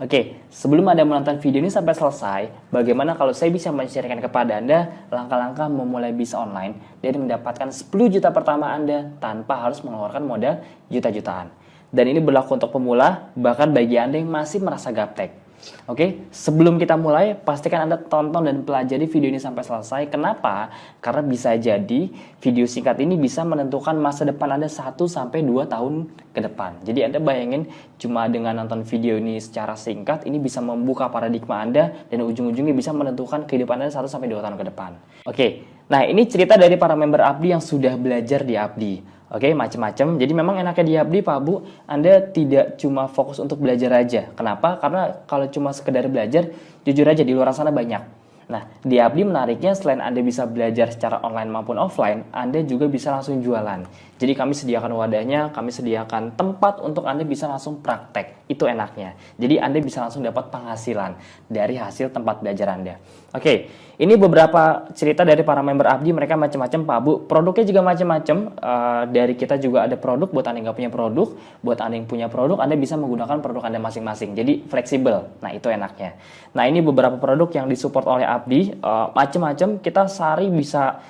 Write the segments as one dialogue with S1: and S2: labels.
S1: Oke, sebelum Anda menonton video ini sampai selesai, bagaimana kalau saya bisa men-sharekan kepada Anda langkah-langkah memulai bisnis online dan mendapatkan 10 juta pertama Anda tanpa harus mengeluarkan modal juta-jutaan. Dan ini berlaku untuk pemula, bahkan bagi Anda yang masih merasa gaptek. Oke, sebelum kita mulai, pastikan Anda tonton dan pelajari video ini sampai selesai. Kenapa? Karena bisa jadi video singkat ini bisa menentukan masa depan Anda 1-2 tahun ke depan. Jadi Anda bayangin cuma dengan nonton video ini secara singkat, ini bisa membuka paradigma Anda dan ujung-ujungnya bisa menentukan kehidupan Anda 1-2 tahun ke depan. Oke, nah ini cerita dari para member Abdi yang sudah belajar di Abdi. Oke, macam-macam. Jadi memang enaknya di Abdi, Pak Bu, Anda tidak cuma fokus untuk belajar aja. Kenapa? Karena kalau cuma sekedar belajar, jujur aja di luar sana banyak. Nah, di Abdi menariknya selain Anda bisa belajar secara online maupun offline, Anda juga bisa langsung jualan. Jadi kami sediakan wadahnya, kami sediakan tempat untuk Anda bisa langsung praktek. Itu enaknya. Jadi Anda bisa langsung dapat penghasilan dari hasil tempat belajar Anda. Oke, ini beberapa cerita dari para member Abdi, mereka macam-macam Pak Bu. Produknya juga macam-macam. Dari kita juga ada produk buat Anda yang nggak punya produk, buat Anda yang punya produk, Anda bisa menggunakan produk Anda masing-masing. Jadi fleksibel. Nah, itu enaknya. Nah, ini beberapa produk yang disupport oleh Abdi, macam-macam. Kita sehari bisa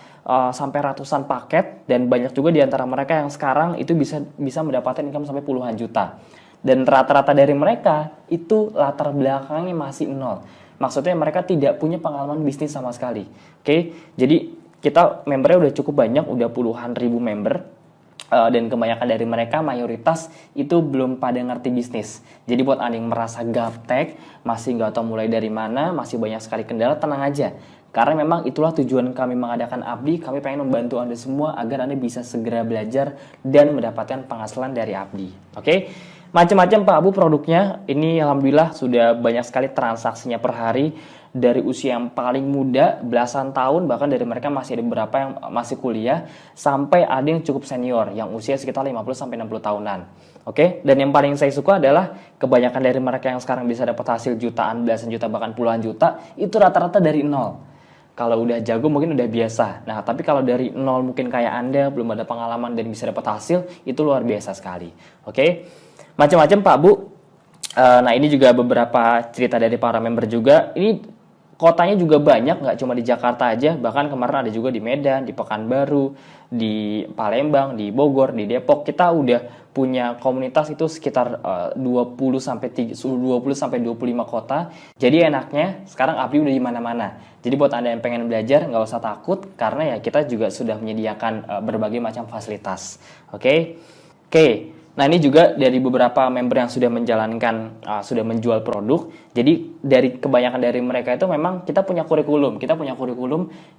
S1: sampai ratusan paket, dan banyak juga di antara mereka yang sekarang itu bisa mendapatkan income sampai puluhan juta. Dan rata-rata dari mereka itu latar belakangnya masih nol. Maksudnya mereka tidak punya pengalaman bisnis sama sekali. Oke, jadi kita membernya udah cukup banyak, udah puluhan ribu member. Dan kebanyakan dari mereka mayoritas itu belum pada ngerti bisnis. Jadi buat Anda yang merasa gaptek, masih nggak tahu mulai dari mana, masih banyak sekali kendala, tenang aja. Karena memang itulah tujuan kami mengadakan Abdi. Kami pengen membantu Anda semua agar Anda bisa segera belajar dan mendapatkan penghasilan dari Abdi. Oke? Macam-macam Pak Abu produknya. Ini alhamdulillah sudah banyak sekali transaksinya per hari. Dari usia yang paling muda, belasan tahun, bahkan dari mereka masih ada beberapa yang masih kuliah, sampai ada yang cukup senior, yang usia sekitar 50-60 tahunan. Oke, dan yang paling saya suka adalah kebanyakan dari mereka yang sekarang bisa dapat hasil jutaan, belasan juta, bahkan puluhan juta, itu rata-rata dari nol. Kalau udah jago mungkin udah biasa. Nah, tapi kalau dari nol mungkin kayak Anda, belum ada pengalaman dan bisa dapat hasil, itu luar biasa sekali. Oke, macam-macam Pak Bu. Nah, ini juga beberapa cerita dari para member juga. Ini kotanya juga banyak, nggak cuma di Jakarta aja, bahkan kemarin ada juga di Medan, di Pekanbaru, di Palembang, di Bogor, di Depok. Kita udah punya komunitas itu sekitar 20-25 kota. Jadi enaknya sekarang Abdi udah di mana-mana. Jadi buat Anda yang pengen belajar nggak usah takut, karena ya kita juga sudah menyediakan berbagai macam fasilitas. Oke. Nah, ini juga dari beberapa member yang sudah menjalankan, sudah menjual produk. Jadi dari kebanyakan dari mereka itu memang kita punya kurikulum.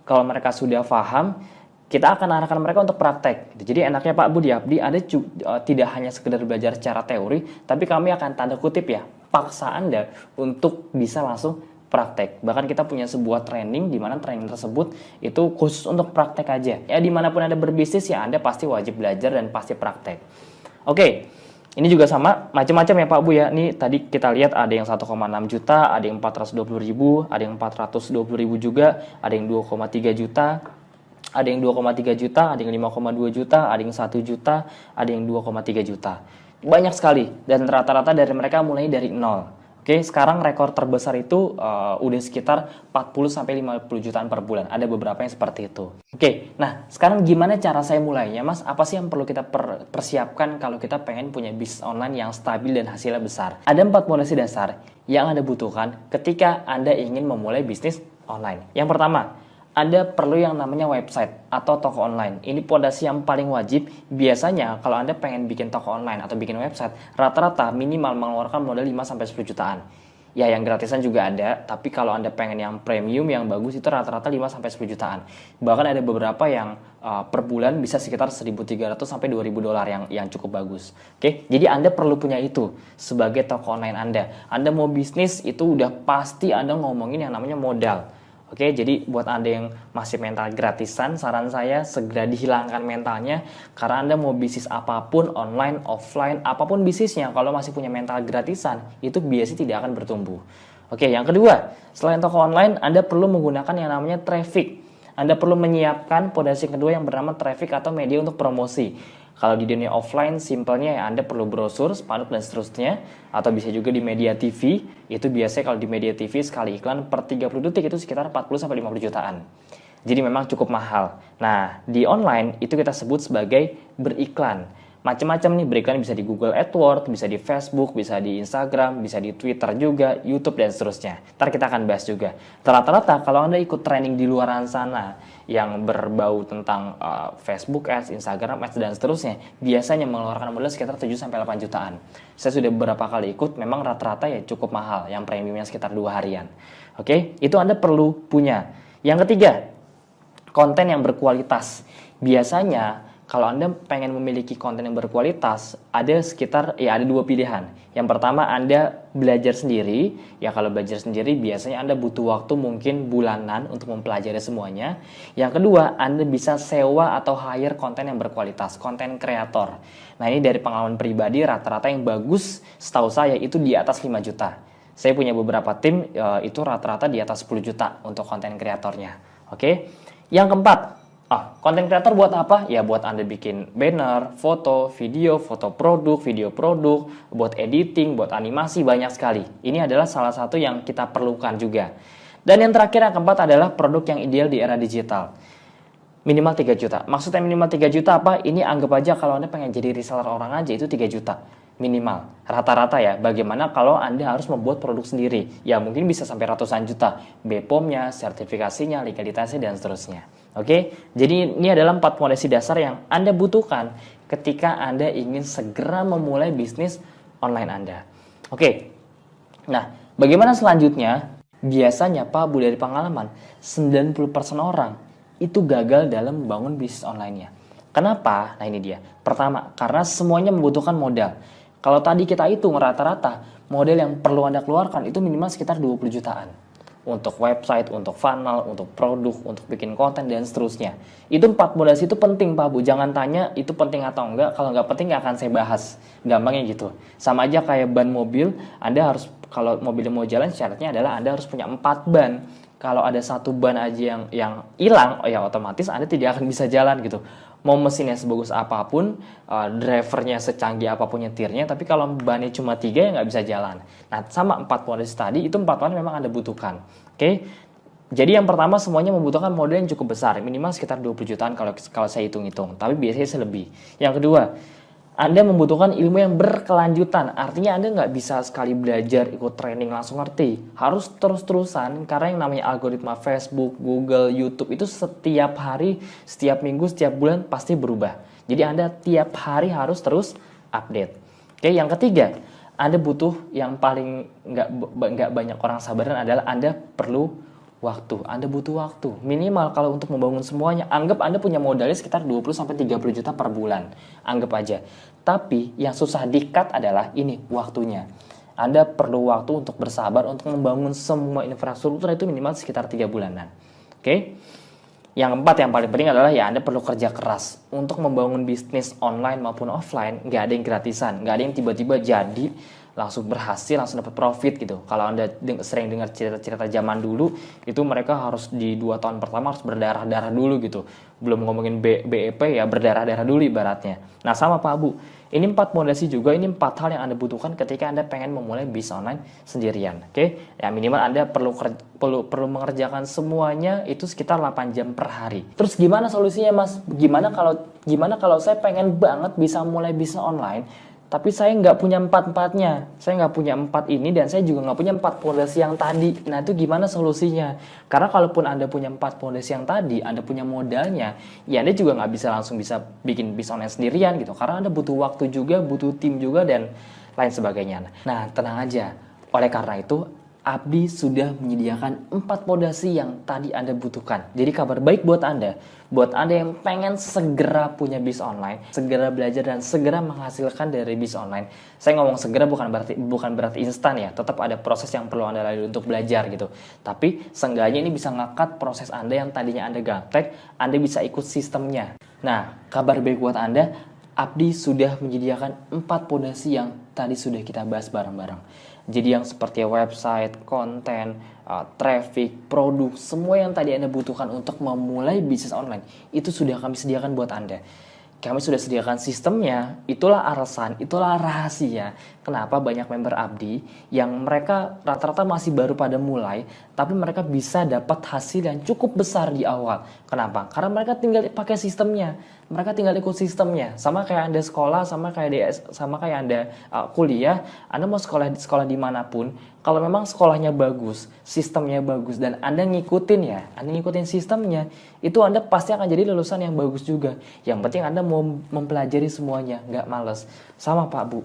S1: Kalau mereka sudah paham, kita akan arahkan mereka untuk praktek. Jadi enaknya Pak Bu di Abdi, Anda tidak hanya sekedar belajar secara teori, tapi kami akan tanda kutip ya, paksa Anda untuk bisa langsung praktek. Bahkan kita punya sebuah training, di mana training tersebut itu khusus untuk praktek aja. Ya dimanapun Anda berbisnis ya Anda pasti wajib belajar dan pasti praktek. Oke, ini juga sama, macam-macam ya Pak Bu ya. Ini tadi kita lihat ada yang 1,6 juta, ada yang 420 ribu, ada yang 420 ribu juga, ada yang 2,3 juta, ada yang 2,3 juta, ada yang 5,2 juta, ada yang 1 juta, ada yang 2,3 juta. Banyak sekali, dan rata-rata dari mereka mulai dari nol. Oke, sekarang rekor terbesar itu udah sekitar 40-50 jutaan per bulan. Ada beberapa yang seperti itu. Oke, nah sekarang gimana cara saya mulainya Mas? Apa sih yang perlu kita persiapkan kalau kita pengen punya bisnis online yang stabil dan hasilnya besar? Ada 4 pondasi dasar yang Anda butuhkan ketika Anda ingin memulai bisnis online. Yang pertama, Anda perlu yang namanya website atau toko online. Ini pondasi yang paling wajib. Biasanya kalau Anda pengen bikin toko online atau bikin website, rata-rata minimal mengeluarkan modal 5-10 jutaan. Ya, yang gratisan juga ada, tapi kalau Anda pengen yang premium, yang bagus, itu rata-rata 5-10 jutaan. Bahkan ada beberapa yang per bulan bisa sekitar 1.300 sampai 2.000 dolar yang cukup bagus. Oke, jadi Anda perlu punya itu sebagai toko online Anda. Anda mau bisnis, itu udah pasti Anda ngomongin yang namanya modal. Oke, jadi buat Anda yang masih mental gratisan, saran saya segera dihilangkan mentalnya, karena Anda mau bisnis apapun, online, offline, apapun bisnisnya, kalau masih punya mental gratisan, itu biasanya tidak akan bertumbuh. Oke, yang kedua, selain toko online, Anda perlu menggunakan yang namanya traffic. Anda perlu menyiapkan pondasi kedua yang bernama traffic atau media untuk promosi. Kalau di dunia offline, simpelnya ya Anda perlu brosur, spanduk, dan seterusnya. Atau bisa juga di media TV. Itu biasanya kalau di media TV sekali iklan per 30 detik itu sekitar 40-50 jutaan. Jadi memang cukup mahal. Nah, di online itu kita sebut sebagai beriklan. Macam-macam nih beriklan, bisa di Google AdWords, bisa di Facebook, bisa di Instagram, bisa di Twitter juga, YouTube, dan seterusnya. Ntar kita akan bahas juga. Rata-rata kalau Anda ikut training di luaran sana yang berbau tentang Facebook Ads, Instagram Ads, dan seterusnya, biasanya mengeluarkan modal sekitar 7-8 jutaan. Saya sudah beberapa kali ikut, memang rata-rata ya cukup mahal, yang premiumnya sekitar 2 harian. Oke, itu Anda perlu punya. Yang ketiga, konten yang berkualitas. Biasanya kalau Anda pengen memiliki konten yang berkualitas, ada dua pilihan. Yang pertama, Anda belajar sendiri. Ya kalau belajar sendiri biasanya Anda butuh waktu mungkin bulanan untuk mempelajari semuanya. Yang kedua, Anda bisa sewa atau hire konten yang berkualitas, konten kreator. Nah, ini dari pengalaman pribadi, rata-rata yang bagus setahu saya itu di atas 5 juta. Saya punya beberapa tim, itu rata-rata di atas 10 juta untuk konten kreatornya. Oke. Yang keempat, konten kreator buat apa? Ya buat Anda bikin banner, foto produk, video produk, buat editing, buat animasi, banyak sekali. Ini adalah salah satu yang kita perlukan juga. Dan yang terakhir, yang keempat adalah produk yang ideal di era digital. Minimal 3 juta. Maksudnya minimal 3 juta apa? Ini anggap aja kalau Anda pengen jadi reseller orang aja itu 3 juta. Minimal. Rata-rata ya. Bagaimana kalau Anda harus membuat produk sendiri? Ya mungkin bisa sampai ratusan juta. BPOM-nya, sertifikasinya, legalitasnya, dan seterusnya. Oke, jadi ini adalah 4 fondasi dasar yang Anda butuhkan ketika Anda ingin segera memulai bisnis online Anda. Oke, nah bagaimana selanjutnya? Biasanya Pak Bu, dari pengalaman 90% orang itu gagal dalam membangun bisnis online-nya. Kenapa? Nah ini dia. Pertama, karena semuanya membutuhkan modal. Kalau tadi kita hitung rata-rata, modal yang perlu Anda keluarkan itu minimal sekitar 20 jutaan. Untuk website, untuk funnel, untuk produk, untuk bikin konten, dan seterusnya. Itu 4 fondasi itu penting Pak Bu. Jangan tanya itu penting atau enggak. Kalau enggak penting nggak akan saya bahas. Gampangnya gitu. Sama aja kayak ban mobil. Anda harus, kalau mobilnya mau jalan, syaratnya adalah Anda harus punya 4 ban. Kalau ada 1 ban aja yang hilang, ya otomatis Anda tidak akan bisa jalan gitu. Mau mesinnya sebagus apapun, drivernya secanggih apapun nyetirnya, tapi kalau bannya cuma 3 ya nggak bisa jalan. Nah, sama 4 fondasi tadi, itu 4 fondasi memang Anda butuhkan. Oke? Jadi yang pertama semuanya membutuhkan modal yang cukup besar, minimal sekitar 20 jutaan kalau saya hitung-hitung, tapi biasanya selebih. Yang kedua, Anda membutuhkan ilmu yang berkelanjutan. Artinya Anda nggak bisa sekali belajar, ikut training langsung ngerti. Harus terus-terusan, karena yang namanya algoritma Facebook, Google, YouTube itu setiap hari, setiap minggu, setiap bulan pasti berubah. Jadi Anda tiap hari harus terus update. Oke, yang ketiga, Anda butuh yang paling nggak banyak orang sabaran adalah Anda perlu waktu. Anda butuh waktu. Minimal kalau untuk membangun semuanya, anggap Anda punya modalnya sekitar 20-30 juta per bulan. Anggap aja. Tapi yang susah di-cut adalah ini, waktunya. Anda perlu waktu untuk bersabar untuk membangun semua infrastruktur itu minimal sekitar 3 bulanan. Oke? Yang keempat, yang paling penting adalah ya Anda perlu kerja keras. Untuk membangun bisnis online maupun offline, nggak ada yang gratisan. Nggak ada yang tiba-tiba jadi langsung berhasil, langsung dapat profit gitu. Kalau Anda sering dengar cerita-cerita zaman dulu, itu mereka harus di 2 tahun pertama harus berdarah-darah dulu gitu. Belum ngomongin BEP ya, berdarah-darah dulu ibaratnya. Nah sama Pak Bu, ini 4 fondasi juga, ini 4 hal yang Anda butuhkan ketika Anda pengen memulai bisnis online sendirian. Oke? Ya minimal Anda perlu mengerjakan semuanya itu sekitar 8 jam per hari. Terus gimana solusinya Mas? Gimana kalau saya pengen banget bisa mulai bisnis online, tapi saya nggak punya 4-4-nya. Saya nggak punya 4 ini dan saya juga nggak punya 4 fondasi yang tadi. Nah itu gimana solusinya? Karena kalaupun Anda punya 4 fondasi yang tadi, Anda punya modalnya, ya Anda juga nggak bisa langsung bisa bikin bisnis online sendirian gitu. Karena Anda butuh waktu juga, butuh tim juga, dan lain sebagainya. Nah tenang aja. Oleh karena itu, Abdi sudah menyediakan 4 fondasi yang tadi Anda butuhkan. Jadi kabar baik buat Anda yang pengen segera punya bisnis online, segera belajar dan segera menghasilkan dari bisnis online. Saya ngomong segera bukan berarti instan ya, tetap ada proses yang perlu Anda lalui untuk belajar gitu. Tapi seenggaknya ini bisa ngangkat proses Anda yang tadinya Anda gaptek, Anda bisa ikut sistemnya. Nah, kabar baik buat Anda, Abdi sudah menyediakan 4 fondasi yang tadi sudah kita bahas bareng-bareng. Jadi yang seperti website, konten, traffic, produk, semua yang tadi Anda butuhkan untuk memulai bisnis online, itu sudah kami sediakan buat Anda. Kami sudah sediakan sistemnya, itulah alasan, itulah rahasia kenapa banyak member Abdi yang mereka rata-rata masih baru pada mulai, tapi mereka bisa dapat hasil yang cukup besar di awal. Kenapa? Karena mereka tinggal pakai sistemnya, mereka tinggal ikut sistemnya. Sama kayak Anda sekolah, sama kayak Anda kuliah, Anda mau sekolah dimanapun, kalau memang sekolahnya bagus, sistemnya bagus, dan Anda ngikutin sistemnya, itu Anda pasti akan jadi lulusan yang bagus juga. Yang penting Anda mau mempelajari semuanya, nggak males. Sama Pak Bu,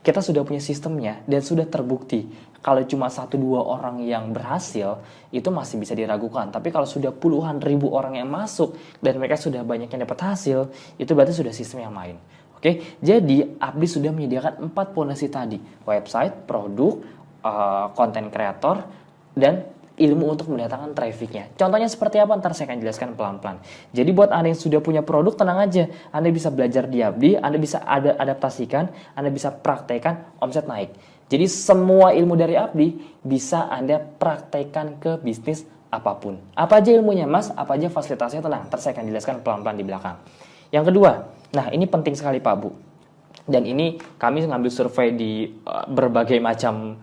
S1: kita sudah punya sistemnya dan sudah terbukti. Kalau cuma 1-2 orang yang berhasil, itu masih bisa diragukan. Tapi kalau sudah puluhan ribu orang yang masuk dan mereka sudah banyak yang dapat hasil, itu berarti sudah sistem yang main. Oke, jadi Abdi sudah menyediakan 4 pondasi tadi: website, produk, konten kreator, dan ilmu untuk mendatangkan trafficnya. Contohnya seperti apa? Ntar saya akan jelaskan pelan-pelan. Jadi buat Anda yang sudah punya produk, tenang aja. Anda bisa belajar di Abdi, Anda bisa adaptasikan, Anda bisa praktekkan, omset naik. Jadi semua ilmu dari Abdi bisa Anda praktekkan ke bisnis apapun. Apa aja ilmunya Mas? Apa aja fasilitasnya? Tenang, ntar saya akan jelaskan pelan-pelan di belakang. Yang kedua, nah ini penting sekali Pak Bu. Dan ini kami ngambil survei di berbagai macam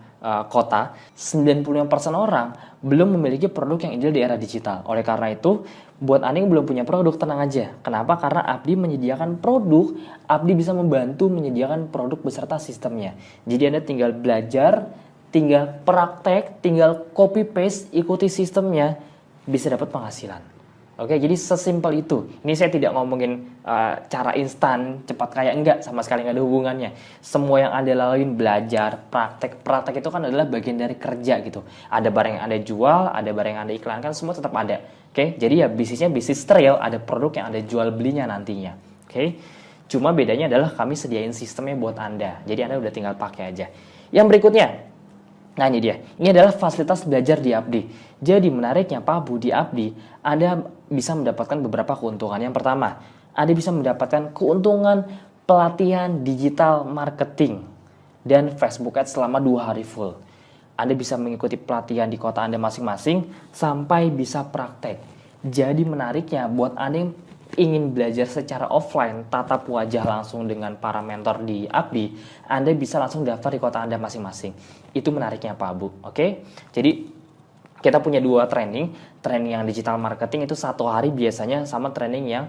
S1: kota, 95% orang belum memiliki produk yang ideal di era digital. Oleh karena itu, buat Anda yang belum punya produk, tenang aja. Kenapa? Karena Abdi menyediakan produk, Abdi bisa membantu menyediakan produk beserta sistemnya. Jadi Anda tinggal belajar, tinggal praktek, tinggal copy paste, ikuti sistemnya, bisa dapat penghasilan. Oke, jadi sesimpel itu. Ini saya tidak ngomongin cara instan, cepat kaya, enggak, sama sekali nggak ada hubungannya. Semua yang Anda laluin, belajar, praktek. Praktek itu kan adalah bagian dari kerja gitu. Ada barang yang Anda jual, ada barang yang Anda iklankan, semua tetap ada. Oke, jadi ya bisnisnya bisnis real, ada produk yang Anda jual belinya nantinya. Oke, cuma bedanya adalah kami sediain sistemnya buat Anda. Jadi Anda udah tinggal pakai aja. Yang berikutnya, nah ini dia, ini adalah fasilitas belajar di Abdi. Jadi menariknya Pak Bu, di Abdi Anda bisa mendapatkan beberapa keuntungan. Yang pertama, Anda bisa mendapatkan keuntungan pelatihan digital marketing dan Facebook Ads selama 2 hari full. Anda bisa mengikuti pelatihan di kota Anda masing-masing sampai bisa praktek. Jadi menariknya buat Anda yang ingin belajar secara offline, tatap wajah langsung dengan para mentor di Abdi, Anda bisa langsung daftar di kota Anda masing-masing. Itu menariknya Pak Bu. Oke? Jadi kita punya 2 training yang digital marketing itu 1 hari biasanya, sama training yang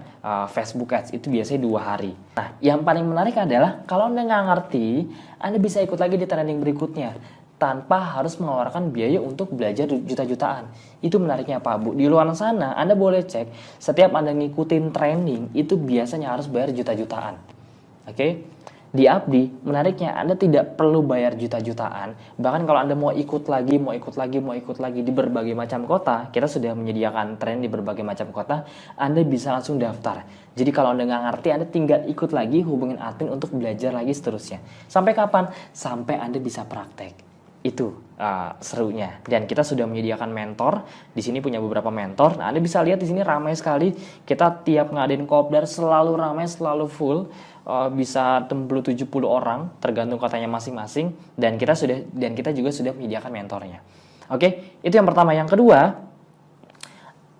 S1: Facebook Ads itu biasanya 2 hari. Nah, yang paling menarik adalah kalau Anda nggak ngerti, Anda bisa ikut lagi di training berikutnya tanpa harus mengeluarkan biaya untuk belajar juta-jutaan. Itu menariknya Pak Bu. Di luar sana Anda boleh cek, setiap Anda ngikutin training itu biasanya harus bayar juta-jutaan. Oke? Di Abdi, menariknya Anda tidak perlu bayar juta-jutaan. Bahkan kalau Anda mau ikut lagi di berbagai macam kota, kita sudah menyediakan training di berbagai macam kota, Anda bisa langsung daftar. Jadi kalau Anda nggak ngerti, Anda tinggal ikut lagi, hubungin admin untuk belajar lagi seterusnya. Sampai kapan? Sampai Anda bisa praktek. Itu serunya. Dan kita sudah menyediakan mentor. Di sini punya beberapa mentor. Nah, Anda bisa lihat di sini ramai sekali. Kita tiap ngadain kopdar selalu ramai, selalu full. Bisa 60-70 orang tergantung kotanya masing-masing, dan kita juga sudah menyediakan mentornya. Oke, itu yang pertama. Yang kedua,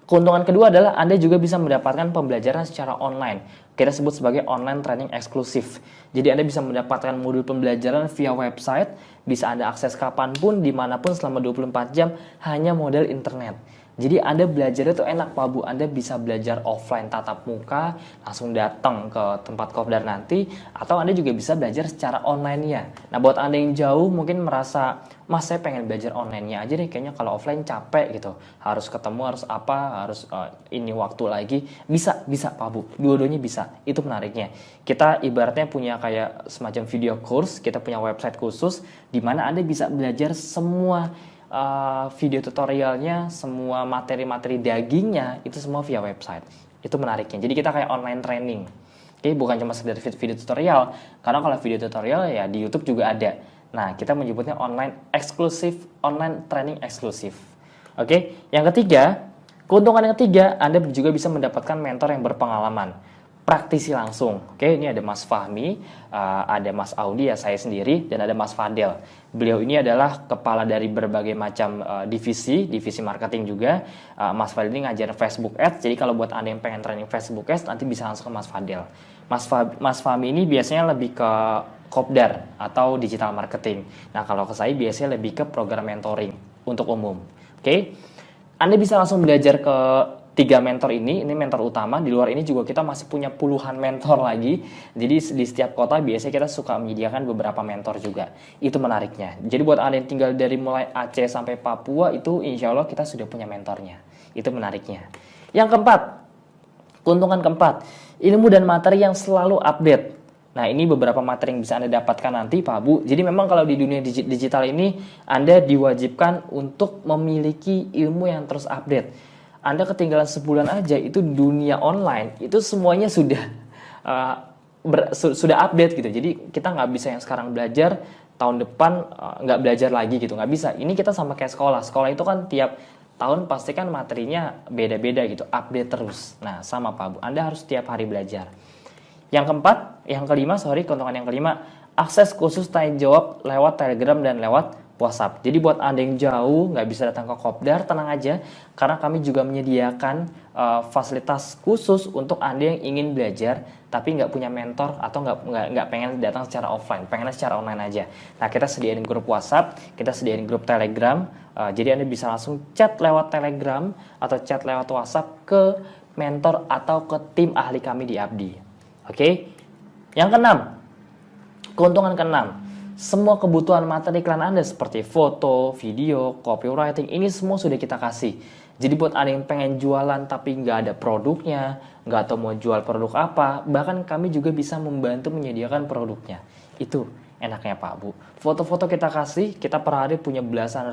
S1: keuntungan kedua adalah Anda juga bisa mendapatkan pembelajaran secara online. Kita sebut sebagai online training eksklusif. Jadi Anda bisa mendapatkan modul pembelajaran via website, bisa Anda akses kapanpun, dimanapun selama 24 jam, hanya modal internet. Jadi Anda belajar itu enak Pak Bu, Anda bisa belajar offline tatap muka, langsung datang ke tempat kopdar nanti, atau Anda juga bisa belajar secara online-nya. Nah buat Anda yang jauh mungkin merasa, Mas saya pengen belajar online-nya aja deh, kayaknya kalau offline capek gitu. Harus ketemu, harus ini waktu lagi. Bisa Pak Bu, dua-duanya bisa, itu menariknya. Kita ibaratnya punya kayak semacam video course, kita punya website khusus, di mana Anda bisa belajar semua video tutorialnya, semua materi-materi dagingnya itu semua via website. Itu menariknya. Jadi kita kayak online training. Oke, bukan cuma sekedar video tutorial. Karena kalau video tutorial ya di YouTube juga ada. Nah, kita menyebutnya online training eksklusif. Oke, yang ketiga, keuntungan yang ketiga, Anda juga bisa mendapatkan mentor yang berpengalaman. praktisi langsung. Oke, ini ada Mas Fahmi, ada Mas Audi, ya saya sendiri, dan ada Mas Fadel. Beliau ini adalah kepala dari berbagai macam divisi marketing juga. Mas Fadel ini ngajar Facebook Ads, jadi kalau buat Anda yang pengen training Facebook Ads, nanti bisa langsung ke Mas Fadel. Mas Fahmi ini biasanya lebih ke kopdar atau digital marketing. Nah, kalau ke saya biasanya lebih ke program mentoring untuk umum. Oke, Anda bisa langsung belajar ke 3 mentor ini mentor utama. Di luar ini juga kita masih punya puluhan mentor lagi. Jadi di setiap kota biasanya kita suka menyediakan beberapa mentor juga. Itu menariknya. Jadi buat Anda yang tinggal dari mulai Aceh sampai Papua, itu insya Allah kita sudah punya mentornya. Itu menariknya. Yang keempat, keuntungan keempat, ilmu dan materi yang selalu update. Nah, ini beberapa materi yang bisa Anda dapatkan nanti, Pak Bu. Jadi memang kalau di dunia digital ini, Anda diwajibkan untuk memiliki ilmu yang terus update. Anda ketinggalan sebulan aja, itu dunia online, itu semuanya sudah sudah update gitu. Jadi kita nggak bisa yang sekarang belajar, tahun depan nggak belajar lagi gitu, nggak bisa. Ini kita sama kayak sekolah. Sekolah itu kan tiap tahun pasti kan materinya beda-beda gitu, update terus. Nah, sama Pak Bu, Anda harus tiap hari belajar. Yang keuntungan yang kelima, akses khusus tanya jawab lewat Telegram dan lewat WhatsApp. Jadi buat Anda yang jauh nggak bisa datang ke Kopdar, tenang aja, karena kami juga menyediakan fasilitas khusus untuk Anda yang ingin belajar tapi nggak punya mentor atau nggak pengen datang secara offline, pengennya secara online aja. Nah, kita sediain grup WhatsApp, kita sediain grup Telegram, jadi Anda bisa langsung chat lewat Telegram atau chat lewat WhatsApp ke mentor atau ke tim ahli kami di Abdi. Oke? Yang keenam, keuntungan keenam, semua kebutuhan materi iklan Anda seperti foto, video, copywriting, ini semua sudah kita kasih. Jadi buat Anda yang pengen jualan tapi nggak ada produknya, nggak tahu mau jual produk apa, bahkan kami juga bisa membantu menyediakan produknya. Itu enaknya Pak Bu. Foto-foto kita kasih, kita per hari punya belasan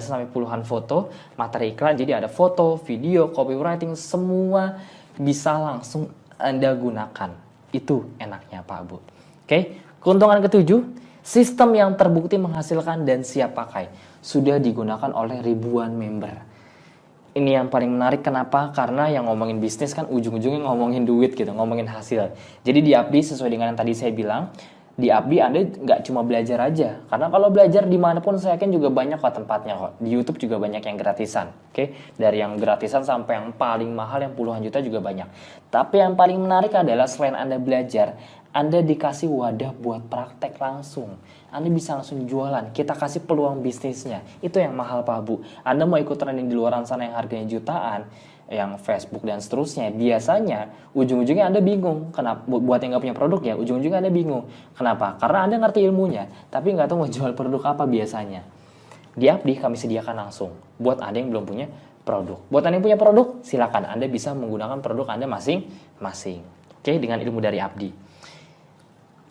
S1: sampai puluhan foto, materi iklan. Jadi ada foto, video, copywriting, semua bisa langsung Anda gunakan. Itu enaknya Pak Bu. Oke, keuntungan ketujuh, sistem yang terbukti menghasilkan dan siap pakai. Sudah digunakan oleh ribuan member. Ini yang paling menarik, kenapa? Karena yang ngomongin bisnis kan ujung-ujungnya ngomongin duit gitu, ngomongin hasil. Jadi di Abdi sesuai dengan yang tadi saya bilang, di Abdi Anda nggak cuma belajar aja. Karena kalau belajar dimanapun saya yakin juga banyak kok tempatnya kok. Di YouTube juga banyak yang gratisan. Oke, dari yang gratisan sampai yang paling mahal yang puluhan juta juga banyak. Tapi yang paling menarik adalah selain Anda belajar, Anda dikasih wadah buat praktek langsung. Anda bisa langsung jualan. Kita kasih peluang bisnisnya. Itu yang mahal Pak Bu. Anda mau ikut trending di luaran sana yang harganya jutaan, yang Facebook dan seterusnya, biasanya ujung-ujungnya Anda bingung. Kenapa? Buat yang nggak punya produk ya, ujung-ujungnya Anda bingung. Kenapa? Karena Anda ngerti ilmunya, tapi nggak tahu mau jual produk apa biasanya. Di Abdi kami sediakan langsung. Buat Anda yang belum punya produk. Buat Anda yang punya produk, silakan Anda bisa menggunakan produk Anda masing-masing. Oke, dengan ilmu dari Abdi.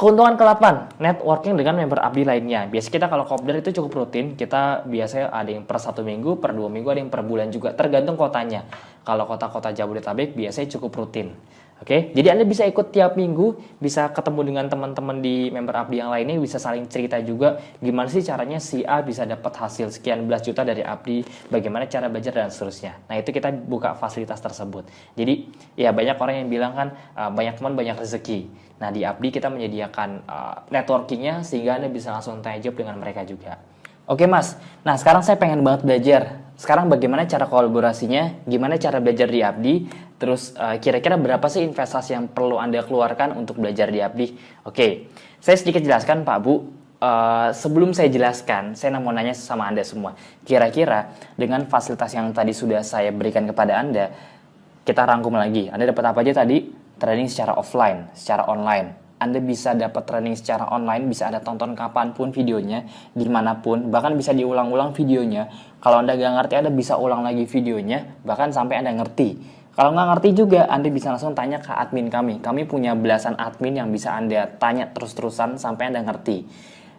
S1: Keuntungan ke-8, networking dengan member Abdi lainnya. Biasanya kita kalau kopdar itu cukup rutin. Kita biasanya ada yang per 1 minggu, per 2 minggu, ada yang per bulan juga. Tergantung kotanya. Kalau kota-kota Jabodetabek biasanya cukup rutin. Oke, jadi Anda bisa ikut tiap minggu, bisa ketemu dengan teman-teman di member Abdi yang lainnya, bisa saling cerita juga gimana sih caranya si A bisa dapat hasil sekian belas juta dari Abdi, bagaimana cara belajar dan seterusnya. Nah, itu kita buka fasilitas tersebut. Jadi, ya banyak orang yang bilang kan banyak teman banyak rezeki. Nah, di Abdi kita menyediakan networkingnya sehingga Anda bisa langsung tanya jawab dengan mereka juga. Oke Mas, nah sekarang saya pengen banget belajar. Sekarang bagaimana cara kolaborasinya, gimana cara belajar di Abdi, terus kira-kira berapa sih investasi yang perlu Anda keluarkan untuk belajar di Abdi? Oke, saya sedikit jelaskan Pak Bu. Sebelum saya jelaskan, saya mau nanya sama Anda semua. Kira-kira dengan fasilitas yang tadi sudah saya berikan kepada Anda, kita rangkum lagi. Anda dapat apa aja tadi? Training secara offline, secara online. Anda bisa dapat training secara online, bisa Anda tonton kapanpun videonya, dimanapun, bahkan bisa diulang-ulang videonya. Kalau Anda nggak ngerti, Anda bisa ulang lagi videonya, bahkan sampai Anda ngerti. Kalau nggak ngerti juga, Anda bisa langsung tanya ke admin kami. Kami punya belasan admin yang bisa Anda tanya terus-terusan sampai Anda ngerti.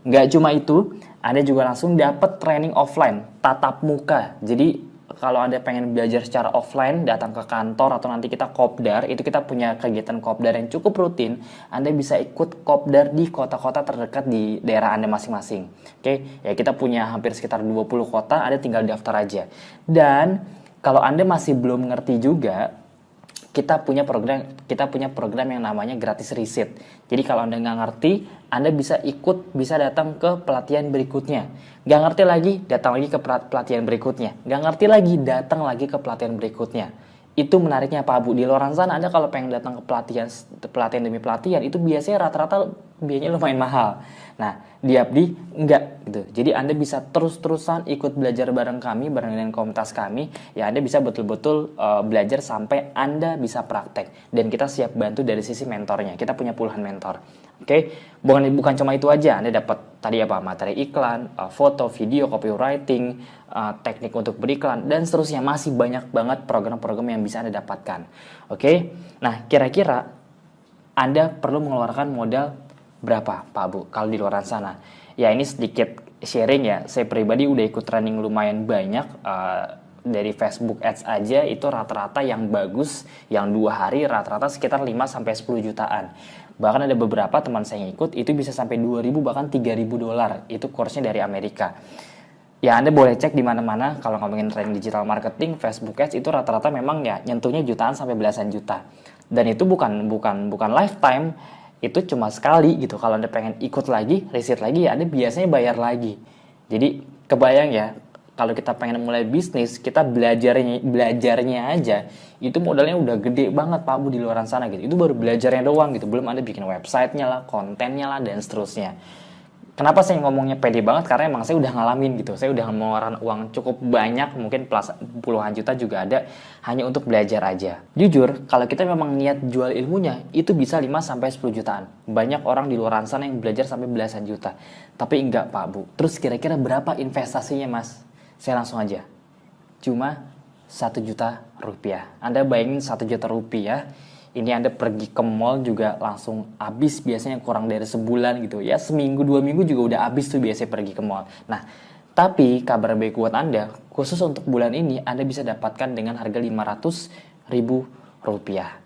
S1: Nggak cuma itu, Anda juga langsung dapat training offline, tatap muka. Jadi, kalau Anda pengen belajar secara offline, datang ke kantor atau nanti kita kopdar, itu kita punya kegiatan kopdar yang cukup rutin. Anda bisa ikut kopdar di kota-kota terdekat di daerah Anda masing-masing. Oke, ya kita punya hampir sekitar 20 kota, Anda tinggal daftar aja. Dan kalau Anda masih belum ngerti juga, kita punya program yang namanya gratis reset. Jadi kalau Anda nggak ngerti, Anda bisa datang ke pelatihan berikutnya. Nggak ngerti lagi, datang lagi ke pelatihan berikutnya. Nggak ngerti lagi, datang lagi ke pelatihan berikutnya. Itu menariknya Pak Bu. Di luar sana Anda kalau pengen datang ke pelatihan demi pelatihan, itu biasanya rata-rata biayanya lumayan mahal. Nah, di Abdi enggak gitu. Jadi Anda bisa terus-terusan ikut belajar bareng kami, bareng dengan komunitas kami. Ya Anda bisa betul-betul belajar sampai Anda bisa praktek. Dan kita siap bantu dari sisi mentornya. Kita punya puluhan mentor. Oke, bukan cuma itu aja. Anda dapat tadi materi iklan, foto, video, copywriting, teknik untuk beriklan, dan seterusnya. Masih banyak banget program-program yang bisa Anda dapatkan. Oke, nah kira-kira Anda perlu mengeluarkan modal berapa Pak Bu kalau di luar sana? Ya ini sedikit sharing ya. Saya pribadi udah ikut training lumayan banyak. Dari Facebook Ads aja itu rata-rata yang bagus, yang 2 hari rata-rata sekitar 5-10 jutaan. Bahkan ada beberapa teman saya yang ikut itu bisa sampai 2.000 bahkan 3.000 dolar. Itu course-nya dari Amerika. Ya Anda boleh cek di mana-mana kalau ngomongin training digital marketing, Facebook Ads itu rata-rata memang ya nyentuhnya jutaan sampai belasan juta. Dan itu bukan lifetime, itu cuma sekali gitu. Kalau Anda pengen ikut lagi, riset lagi ya Anda biasanya bayar lagi. Jadi kebayang ya, kalau kita pengen mulai bisnis, kita belajarnya aja itu modalnya udah gede banget Pak Bu di luar sana gitu. Itu baru belajarnya doang gitu, belum Anda bikin websitenya lah, kontennya lah, dan seterusnya. Kenapa saya ngomongnya pede banget? Karena emang saya udah ngalamin gitu. Saya udah mengeluarkan uang cukup banyak, mungkin puluhan juta juga ada, hanya untuk belajar aja. Jujur, kalau kita memang niat jual ilmunya, itu bisa 5-10 jutaan. Banyak orang di luar sana yang belajar sampai belasan juta. Tapi enggak Pak Bu. Terus kira-kira berapa investasinya Mas? Saya langsung aja. Cuma 1 juta rupiah. Anda bayangin 1 juta rupiah. Ini Anda pergi ke mall juga langsung habis biasanya kurang dari sebulan gitu. Ya seminggu 2 minggu juga udah habis tuh biasanya pergi ke mall. Nah, tapi kabar baik buat Anda, khusus untuk bulan ini Anda bisa dapatkan dengan harga 500.000 rupiah.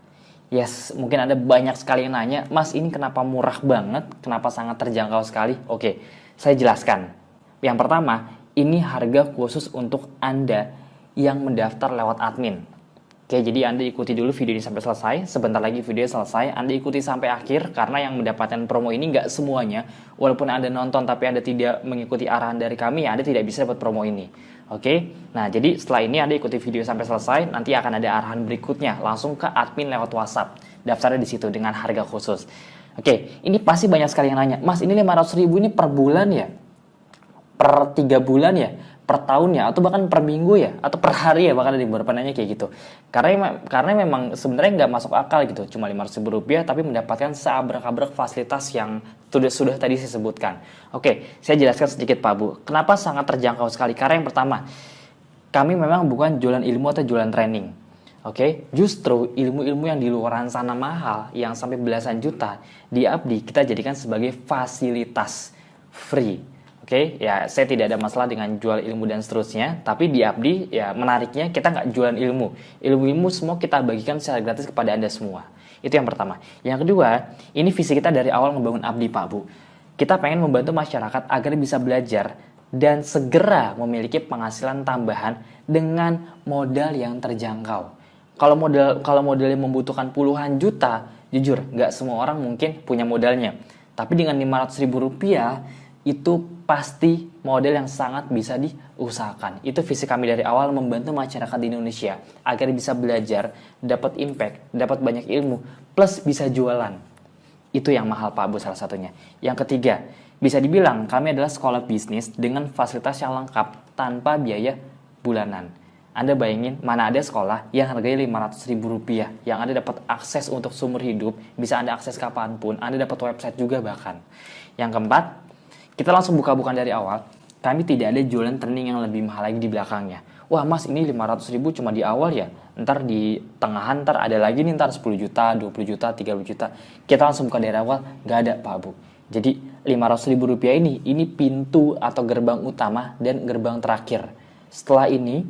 S1: Yes, mungkin Anda banyak sekali yang nanya, Mas ini kenapa murah banget? Kenapa sangat terjangkau sekali? Oke, saya jelaskan. Yang pertama, ini harga khusus untuk Anda yang mendaftar lewat admin. Oke, jadi Anda ikuti dulu video ini sampai selesai. Sebentar lagi video selesai, Anda ikuti sampai akhir. Karena yang mendapatkan promo ini nggak semuanya. Walaupun Anda nonton tapi Anda tidak mengikuti arahan dari kami, ya Anda tidak bisa dapat promo ini. Oke, nah jadi setelah ini Anda ikuti video sampai selesai. Nanti akan ada arahan berikutnya. Langsung ke admin lewat WhatsApp. Daftarnya di situ dengan harga khusus. Oke, ini pasti banyak sekali yang nanya, Mas ini 500.000 ini per bulan ya? Per 3 bulan ya, per tahun ya, atau bahkan per minggu ya, atau per hari ya, bahkan ada beberapa nanya kayak gitu. Karena memang sebenarnya nggak masuk akal gitu, cuma 500.000 rupiah tapi mendapatkan seabrek-abrek fasilitas yang sudah tadi saya sebutkan. Oke, saya jelaskan sedikit Pak Bu. Kenapa sangat terjangkau sekali? Karena yang pertama, kami memang bukan jualan ilmu atau jualan training. Oke, justru ilmu-ilmu yang di luar sana mahal, yang sampai belasan juta, di Abdi kita jadikan sebagai fasilitas free. Oke, ya saya tidak ada masalah dengan jual ilmu dan seterusnya. Tapi di Abdi, ya menariknya kita nggak jualan ilmu. Ilmu-ilmu semua kita bagikan secara gratis kepada Anda semua. Itu yang pertama. Yang kedua, ini visi kita dari awal membangun Abdi Pak Bu. Kita pengen membantu masyarakat agar bisa belajar dan segera memiliki penghasilan tambahan dengan modal yang terjangkau. Kalau modalnya membutuhkan puluhan juta, jujur nggak semua orang mungkin punya modalnya. Tapi dengan 500.000 rupiah, itu pasti model yang sangat bisa diusahakan. Itu visi kami dari awal, membantu masyarakat di Indonesia agar bisa belajar, dapat impact, dapat banyak ilmu, plus bisa jualan. Itu yang mahal Pak Bu salah satunya. Yang ketiga, bisa dibilang kami adalah sekolah bisnis dengan fasilitas yang lengkap tanpa biaya bulanan. Anda bayangin, mana ada sekolah yang harganya 500.000 rupiah, yang Anda dapat akses untuk seumur hidup, bisa Anda akses kapanpun, Anda dapat website juga bahkan. Yang keempat, kita langsung buka-bukaan dari awal, kami tidak ada jualan training yang lebih mahal lagi di belakangnya. Wah Mas ini 500.000 cuma di awal ya, ntar di tengahan ntar ada lagi nih, ntar 10 juta, 20 juta, 30 juta. Kita langsung buka dari awal, gak ada Pak Bu. Jadi 500.000 rupiah ini pintu atau gerbang utama dan gerbang terakhir. Setelah ini,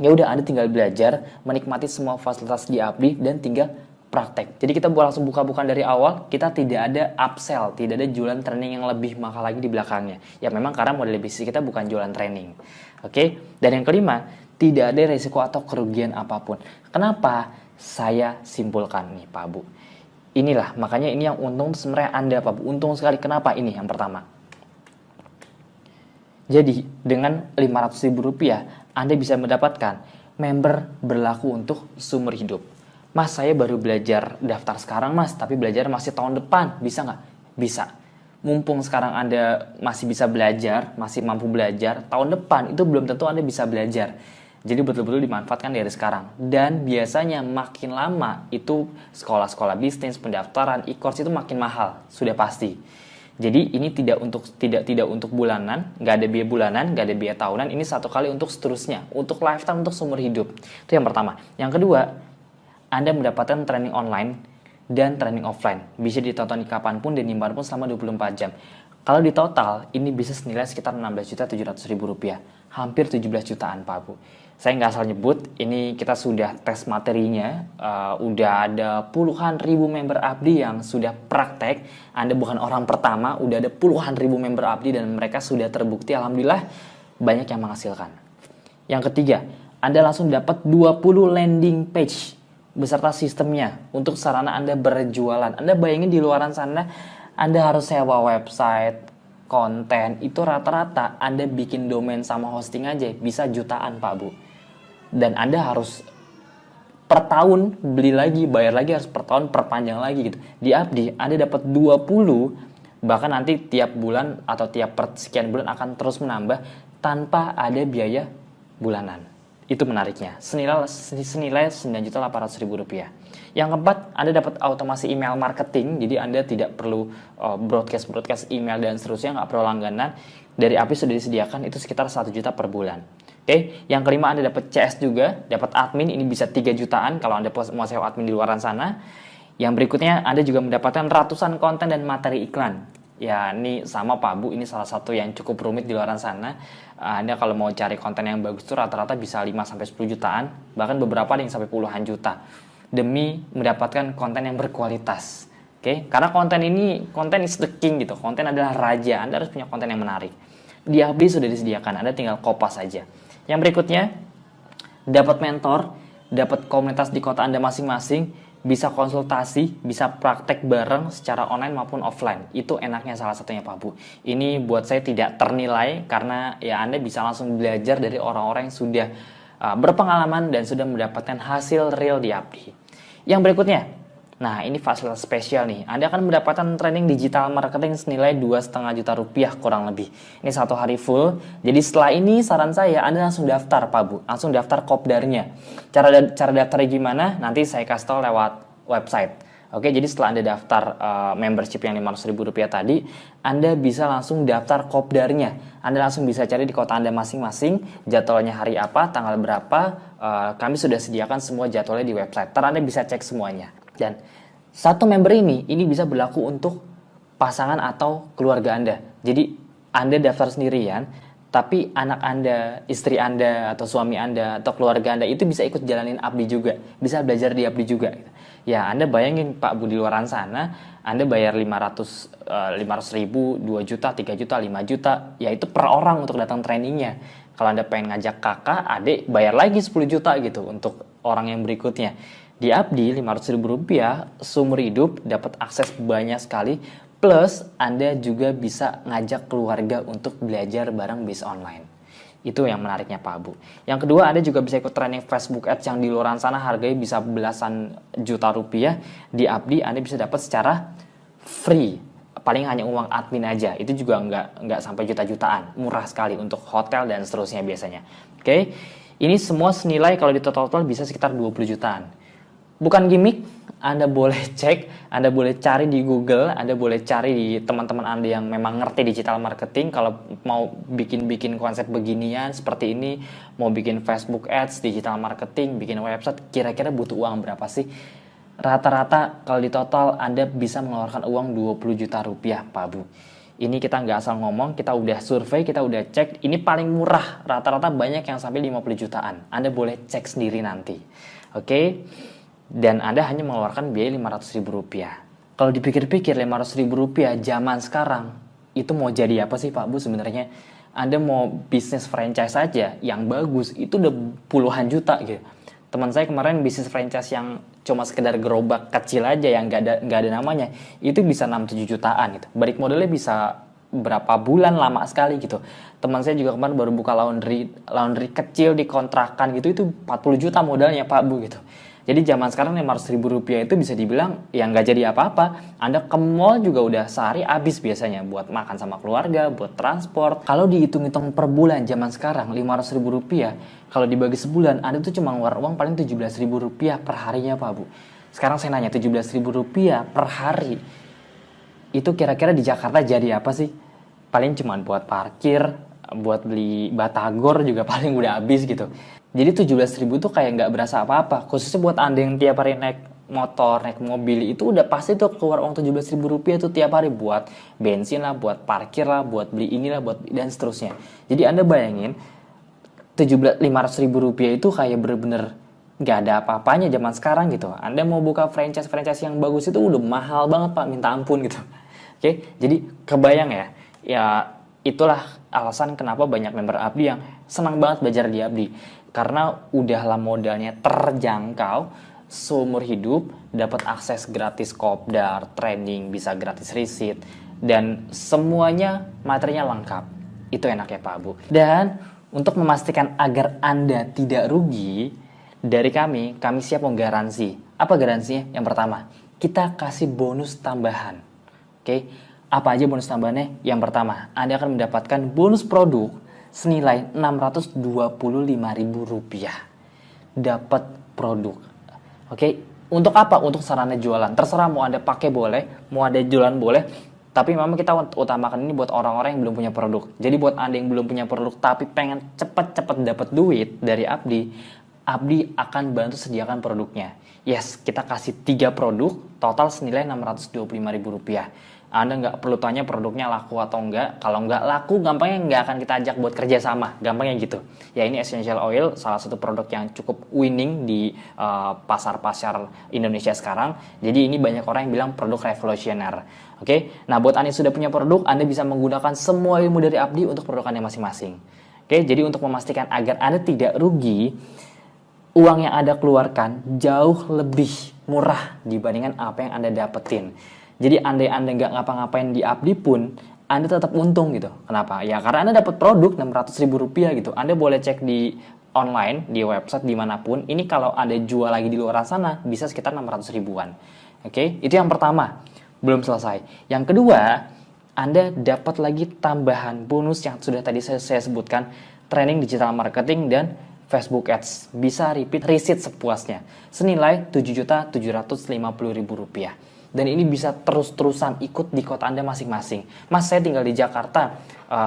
S1: ya udah Anda tinggal belajar, menikmati semua fasilitas di Abdi dan tinggal praktek. Jadi kita langsung buka-bukaan dari awal, kita tidak ada upsell, tidak ada jualan training yang lebih mahal lagi di belakangnya. Ya memang karena model bisnis kita bukan jualan training. Oke? Dan yang kelima, tidak ada resiko atau kerugian apapun. Kenapa? Saya simpulkan nih Pak Bu. Inilah, makanya ini yang untung sebenarnya Anda Pak Bu. Untung sekali, kenapa? Ini yang pertama. Jadi dengan Rp500.000 Anda bisa mendapatkan member berlaku untuk seumur hidup. Mas, saya baru belajar daftar sekarang mas, tapi belajar masih tahun depan, bisa nggak? Bisa. Mumpung sekarang Anda masih bisa belajar, masih mampu belajar, tahun depan itu belum tentu Anda bisa belajar. Jadi betul-betul dimanfaatkan dari sekarang. Dan biasanya makin lama itu sekolah-sekolah bisnis, pendaftaran, e-course itu makin mahal, sudah pasti. Jadi ini tidak untuk bulanan, nggak ada biaya bulanan, nggak ada biaya tahunan. Ini satu kali untuk seterusnya, untuk lifetime, untuk seumur hidup. Itu yang pertama. Yang kedua, Anda mendapatkan training online dan training offline. Bisa ditonton kapanpun dan dimanapun selama 24 jam. Kalau di total, ini bisa senilai sekitar Rp16.700.000. Hampir 17 jutaan Pak Bu. Saya nggak asal nyebut, ini kita sudah tes materinya, udah ada puluhan ribu member abdi yang sudah praktek. Anda bukan orang pertama, udah ada puluhan ribu member abdi dan mereka sudah terbukti, alhamdulillah banyak yang menghasilkan. Yang ketiga, Anda langsung dapat 20 landing page beserta sistemnya untuk sarana Anda berjualan. Anda bayangin di luaran sana, Anda harus sewa website, konten, itu rata-rata Anda bikin domain sama hosting aja bisa jutaan Pak Bu. Dan Anda harus per tahun beli lagi, bayar lagi, harus per tahun perpanjang lagi gitu. Di Abdi Anda dapat 20, bahkan nanti tiap bulan atau tiap sekian bulan akan terus menambah tanpa ada biaya bulanan. Itu menariknya. Senilai Rp9.800.000. Yang keempat, Anda dapat otomasi email marketing. Jadi Anda tidak perlu broadcast email dan seterusnya, nggak perlu langganan. Dari Abdi sudah disediakan itu sekitar 1 juta per bulan. Oke, yang kelima Anda dapat CS juga, dapat admin, ini bisa 3 jutaan kalau Anda mau sewa admin di luaran sana. Yang berikutnya Anda juga mendapatkan ratusan konten dan materi iklan. Ya, ini sama Pak Bu, ini salah satu yang cukup rumit di luaran sana. Anda kalau mau cari konten yang bagus itu rata-rata bisa 5-10 jutaan, bahkan beberapa ada yang sampai puluhan juta. Demi mendapatkan konten yang berkualitas. Oke, karena konten is the king gitu. Konten adalah raja, Anda harus punya konten yang menarik. Di Abdi sudah disediakan, Anda tinggal kopas saja. Yang berikutnya, dapat mentor, dapat komunitas di kota Anda masing-masing, bisa konsultasi, bisa praktek bareng secara online maupun offline. Itu enaknya salah satunya Pak Bu. Ini buat saya tidak ternilai karena ya Anda bisa langsung belajar dari orang-orang yang sudah berpengalaman dan sudah mendapatkan hasil real di Abdi. Yang berikutnya, nah ini fasilitas spesial nih. Anda akan mendapatkan training digital marketing senilai Rp2,5 juta kurang lebih. Ini 1 hari full. Jadi setelah ini saran saya Anda langsung daftar Pak Bu. Langsung daftar kopdarnya. Cara daftarnya gimana? Nanti saya kasih tahu lewat website. Oke, jadi setelah Anda daftar membership yang Rp500.000 tadi, Anda bisa langsung daftar kopdarnya. Anda langsung bisa cari di kota Anda masing-masing, jadwalnya hari apa, tanggal berapa. Kami sudah sediakan semua jadwalnya di website. Ntar Anda bisa cek semuanya. Dan satu member ini bisa berlaku untuk pasangan atau keluarga Anda. Jadi Anda daftar sendirian, tapi anak Anda, istri Anda, atau suami Anda, atau keluarga Anda itu bisa ikut jalanin Abdi juga. Bisa belajar di Abdi juga. Ya, Anda bayangin Pak Bu di luaran sana, Anda bayar 500.000, 2 juta, 3 juta, 5 juta. Ya itu per orang untuk datang trainingnya. Kalau Anda pengen ngajak kakak, adik, bayar lagi 10 juta gitu untuk orang yang berikutnya. Di Abdi Rp500.000 seumur hidup, dapat akses banyak sekali, plus Anda juga bisa ngajak keluarga untuk belajar bareng bis online. Itu yang menariknya Pak Bu. Yang kedua, Anda juga bisa ikut training Facebook Ads yang di luar sana harganya bisa belasan juta rupiah. Di Abdi Anda bisa dapat secara free, paling hanya uang admin aja. Itu juga nggak sampai juta-jutaan, murah sekali untuk hotel dan seterusnya biasanya. Oke, ini semua senilai kalau di total bisa sekitar 20 jutaan. Bukan gimmick, Anda boleh cek, Anda boleh cari di Google, Anda boleh cari di teman-teman Anda yang memang ngerti digital marketing. Kalau mau bikin konsep beginian seperti ini, mau bikin Facebook Ads, digital marketing, bikin website, kira-kira butuh uang berapa sih? Rata-rata kalau di total Anda bisa mengeluarkan uang 20 juta rupiah Pak Bu. Ini kita nggak asal ngomong, kita udah survei, kita udah cek, ini paling murah, rata-rata banyak yang sampai 50 jutaan. Anda boleh cek sendiri nanti. Oke? Dan Anda hanya mengeluarkan biaya Rp500.000. Kalau dipikir-pikir Rp500.000 zaman sekarang itu mau jadi apa sih Pak Bu sebenarnya? Anda mau bisnis franchise saja yang bagus itu udah puluhan juta gitu. Teman saya kemarin bisnis franchise yang cuma sekedar gerobak kecil aja yang nggak ada namanya, itu bisa 6-7 jutaan gitu. Balik modalnya bisa berapa bulan, lama sekali gitu. Teman saya juga kemarin baru buka laundry kecil di kontrakan gitu, itu 40 juta modalnya Pak Bu gitu. Jadi zaman sekarang 500 ribu rupiah itu bisa dibilang ya nggak jadi apa-apa. Anda ke mall juga udah sehari habis biasanya buat makan sama keluarga, buat transport. Kalau dihitung-hitung per bulan zaman sekarang 500 ribu rupiah, kalau dibagi sebulan Anda tuh cuma ngeluarin uang paling 17 ribu rupiah per harinya Pak Bu. Sekarang saya nanya 17 ribu rupiah per hari, itu kira-kira di Jakarta jadi apa sih? Paling cuma buat parkir, buat beli batagor juga paling udah habis gitu. Jadi 17 ribu tuh kayak nggak berasa apa-apa. Khususnya buat Anda yang tiap hari naik motor, naik mobil, itu udah pasti tuh keluar uang 17 ribu rupiah tuh tiap hari buat bensin lah, buat parkir lah, buat beli inilah, buat dan seterusnya. Jadi Anda bayangin 500 ribu rupiah itu kayak bener-bener nggak ada apa-apanya zaman sekarang gitu. Anda mau buka franchise yang bagus itu udah mahal banget Pak, minta ampun gitu. Oke, jadi kebayang ya. Ya itulah alasan kenapa banyak member Abdi yang senang banget belajar di Abdi. Karena udahlah modalnya terjangkau, seumur hidup dapat akses gratis kopdar, training, bisa gratis receipt, dan semuanya materinya lengkap. Itu enaknya Pak Bu. Dan untuk memastikan agar Anda tidak rugi, dari kami siap menggaransi. Apa garansinya? Yang pertama, kita kasih bonus tambahan. Oke, apa aja bonus tambahannya? Yang pertama, Anda akan mendapatkan bonus produk senilai Rp625.000. Dapat produk. Oke, untuk apa? Untuk sarana jualan. Terserah mau Anda pakai boleh, mau Anda jualan boleh. Tapi memang kita utamakan ini buat orang-orang yang belum punya produk. Jadi buat Anda yang belum punya produk tapi pengen cepet-cepet dapat duit dari Abdi, Abdi akan bantu sediakan produknya. Yes, kita kasih 3 produk, total senilai Rp625.000. Anda nggak perlu tanya produknya laku atau enggak. Kalau nggak laku, gampangnya nggak akan kita ajak buat kerja sama. Gampangnya gitu. Ya ini essential oil, salah satu produk yang cukup winning di pasar-pasar Indonesia sekarang. Jadi ini banyak orang yang bilang produk revolusioner. Oke, nah buat Anda yang sudah punya produk, Anda bisa menggunakan semua ilmu dari Abdi untuk produk Anda masing-masing. Oke, jadi untuk memastikan agar Anda tidak rugi, uang yang Anda keluarkan jauh lebih murah dibandingkan apa yang Anda dapetin. Jadi Anda nggak ngapa-ngapain di Abdi pun, Anda tetap untung gitu. Kenapa? Ya karena Anda dapat produk Rp600.000 gitu. Anda boleh cek di online, di website, dimanapun. Ini kalau Anda jual lagi di luar sana, bisa sekitar 600 ribuan. Oke, itu yang pertama. Belum selesai. Yang kedua, Anda dapat lagi tambahan bonus yang sudah tadi saya sebutkan, training digital marketing dan Facebook Ads. Bisa repeat receipt sepuasnya. Senilai Rp7.750.000. Dan ini bisa terus-terusan ikut di kota Anda masing-masing. Mas, saya tinggal di Jakarta.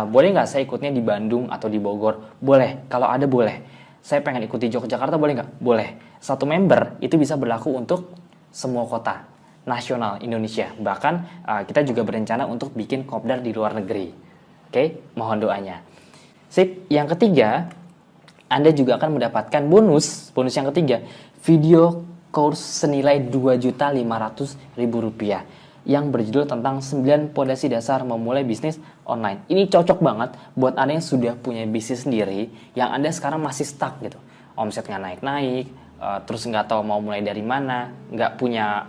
S1: Boleh nggak saya ikutnya di Bandung atau di Bogor? Boleh, kalau ada boleh. Saya pengen ikut di Yogyakarta, boleh nggak? Boleh. 1 member itu bisa berlaku untuk semua kota nasional Indonesia. Bahkan kita juga berencana untuk bikin kopdar di luar negeri. Oke, mohon doanya. Sip, yang ketiga, Anda juga akan mendapatkan bonus yang ketiga, video course senilai Rp2.500.000 yang berjudul tentang 9 pondasi dasar memulai bisnis online. Ini cocok banget buat Anda yang sudah punya bisnis sendiri, yang Anda sekarang masih stuck gitu. Omset nggak naik-naik, terus nggak tahu mau mulai dari mana, nggak punya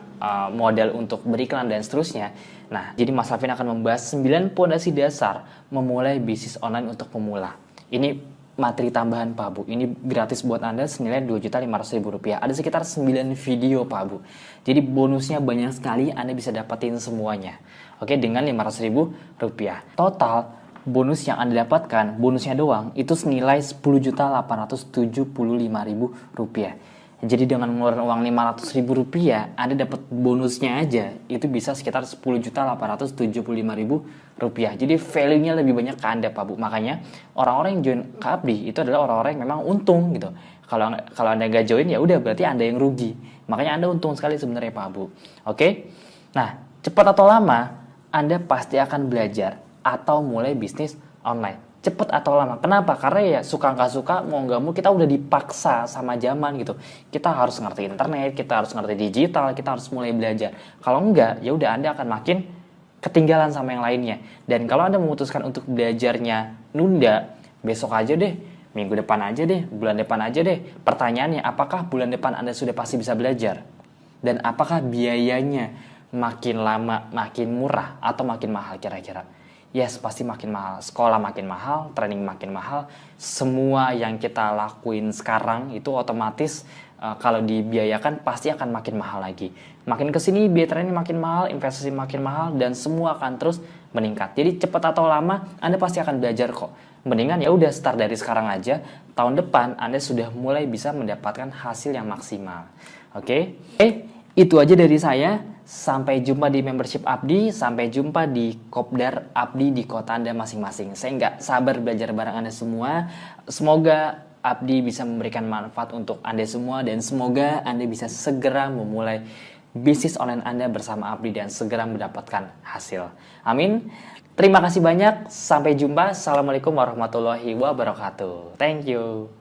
S1: modal untuk beriklan dan seterusnya. Nah, jadi Mas Alvin akan membahas 9 pondasi dasar memulai bisnis online untuk pemula. Ini materi tambahan Pak Bu. Ini gratis buat Anda senilai Rp2.500.000. Ada sekitar 9 video Pak Bu. Jadi bonusnya banyak sekali, Anda bisa dapetin semuanya. Oke, dengan Rp500.000. Total bonus yang Anda dapatkan, bonusnya doang, itu senilai Rp10.875.000. Jadi dengan mengeluarkan uang Rp500.000, Anda dapat bonusnya aja itu bisa sekitar Rp10.875.000. Jadi value-nya lebih banyak ke Anda Pak Bu. Makanya orang-orang yang join ke Abdi itu adalah orang-orang yang memang untung gitu. Kalau Anda nggak join ya udah berarti Anda yang rugi. Makanya Anda untung sekali sebenarnya Pak Bu. Oke? Nah, cepat atau lama Anda pasti akan belajar atau mulai bisnis online. Cepet atau lama. Kenapa? Karena ya suka nggak suka, mau nggak mau kita udah dipaksa sama zaman gitu. Kita harus ngerti internet, kita harus ngerti digital, kita harus mulai belajar. Kalau enggak, ya udah Anda akan makin ketinggalan sama yang lainnya. Dan kalau Anda memutuskan untuk belajarnya nunda, besok aja deh. minggu depan aja deh, bulan depan aja deh. Pertanyaannya, apakah bulan depan Anda sudah pasti bisa belajar? Dan apakah biayanya makin lama makin murah atau makin mahal kira-kira? Yes, pasti makin mahal. Sekolah makin mahal, training makin mahal. Semua yang kita lakuin sekarang itu otomatis kalau dibiayakan pasti akan makin mahal lagi. Makin kesini biaya training makin mahal, investasi makin mahal, dan semua akan terus meningkat. Jadi cepat atau lama Anda pasti akan belajar kok. Mendingan ya udah start dari sekarang aja. Tahun depan Anda sudah mulai bisa mendapatkan hasil yang maksimal. Oke? Itu aja dari saya. Sampai jumpa di membership Abdi, sampai jumpa di Kopdar Abdi di kota Anda masing-masing. Saya nggak sabar belajar bareng Anda semua. Semoga Abdi bisa memberikan manfaat untuk Anda semua, dan semoga Anda bisa segera memulai bisnis online Anda bersama Abdi dan segera mendapatkan hasil. Amin. Terima kasih banyak. Sampai jumpa. Assalamualaikum warahmatullahi wabarakatuh. Thank you.